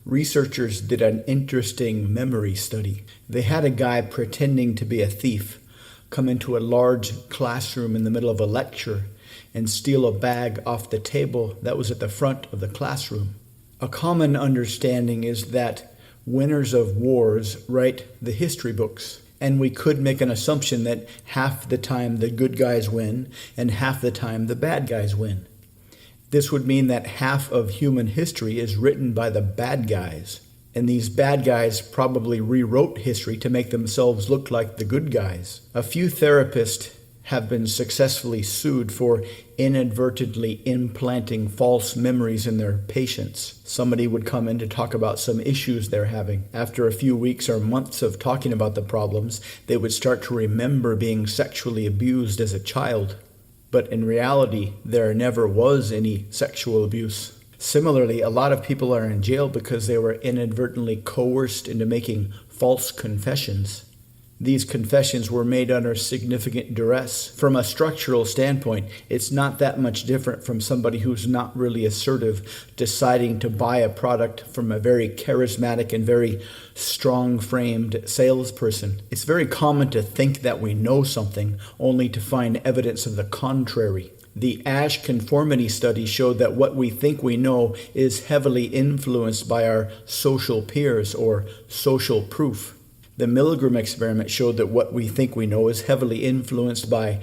Researchers did an interesting memory study. They had a guy pretending to be a thief come into a large classroom in the middle of a lecture and steal a bag off the table that was at the front of the classroom. A common understanding is that winners of wars write the history books, and we could make an assumption that half the time the good guys win and half the time the bad guys win. This would mean that half of human history is written by the bad guys, and these bad guys probably rewrote history to make themselves look like the good guys. A few therapists have been successfully sued for inadvertently implanting false memories in their patients. Somebody would come in to talk about some issues they're having. After a few weeks or months of talking about the problems, they would start to remember being sexually abused as a child. But in reality, there never was any sexual abuse. Similarly, a lot of people are in jail because they were inadvertently coerced into making false confessions. These confessions were made under significant duress. From a structural standpoint, it's not that much different from somebody who's not really assertive deciding to buy a product from a very charismatic and very strong-framed salesperson. It's very common to think that we know something, only to find evidence of the contrary. The Ash conformity study showed that what we think we know is heavily influenced by our social peers or social proof. The Milgram experiment showed that what we think we know is heavily influenced by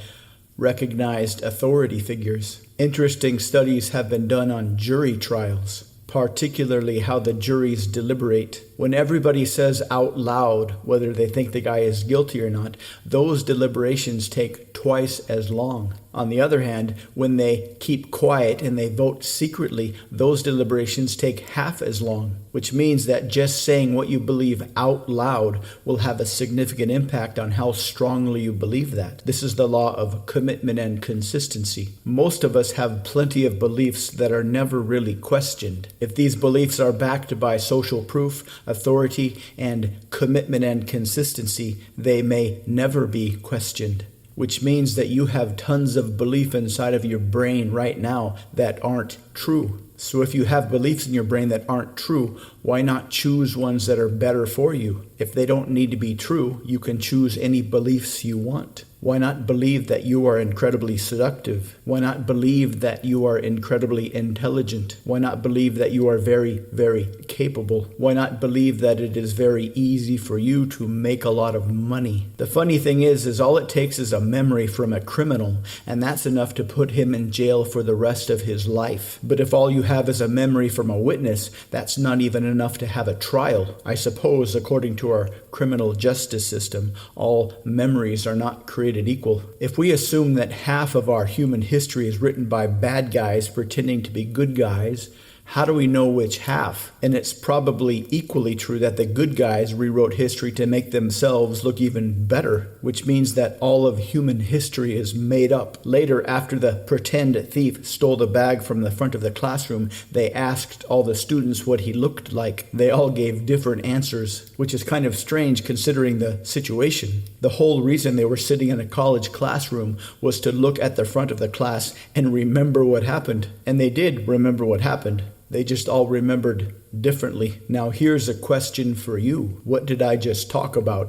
recognized authority figures. Interesting studies have been done on jury trials, particularly how the juries deliberate. When everybody says out loud whether they think the guy is guilty or not, those deliberations take twice as long. On the other hand, when they keep quiet and they vote secretly, those deliberations take half as long, which means that just saying what you believe out loud will have a significant impact on how strongly you believe that. This is the law of commitment and consistency. Most of us have plenty of beliefs that are never really questioned. If these beliefs are backed by social proof, authority, and commitment and consistency, they may never be questioned. Which means that you have tons of belief inside of your brain right now that aren't true. So if you have beliefs in your brain that aren't true, why not choose ones that are better for you? If they don't need to be true, you can choose any beliefs you want. Why not believe that you are incredibly seductive? Why not believe that you are incredibly intelligent? Why not believe that you are very, very capable? Why not believe that it is very easy for you to make a lot of money? The funny thing is all it takes is a memory from a criminal, and that's enough to put him in jail for the rest of his life. But if all you have is a memory from a witness, that's not even enough to have a trial. I suppose, according to our criminal justice system, all memories are not created equal. If we assume that half of our human history is written by bad guys pretending to be good guys, how do we know which half? And it's probably equally true that the good guys rewrote history to make themselves look even better, which means that all of human history is made up. Later, after the pretend thief stole the bag from the front of the classroom, they asked all the students what he looked like. They all gave different answers, which is kind of strange considering the situation. The whole reason they were sitting in a college classroom was to look at the front of the class and remember what happened. And they did remember what happened. They just all remembered differently. Now here's a question for you. What did I just talk about?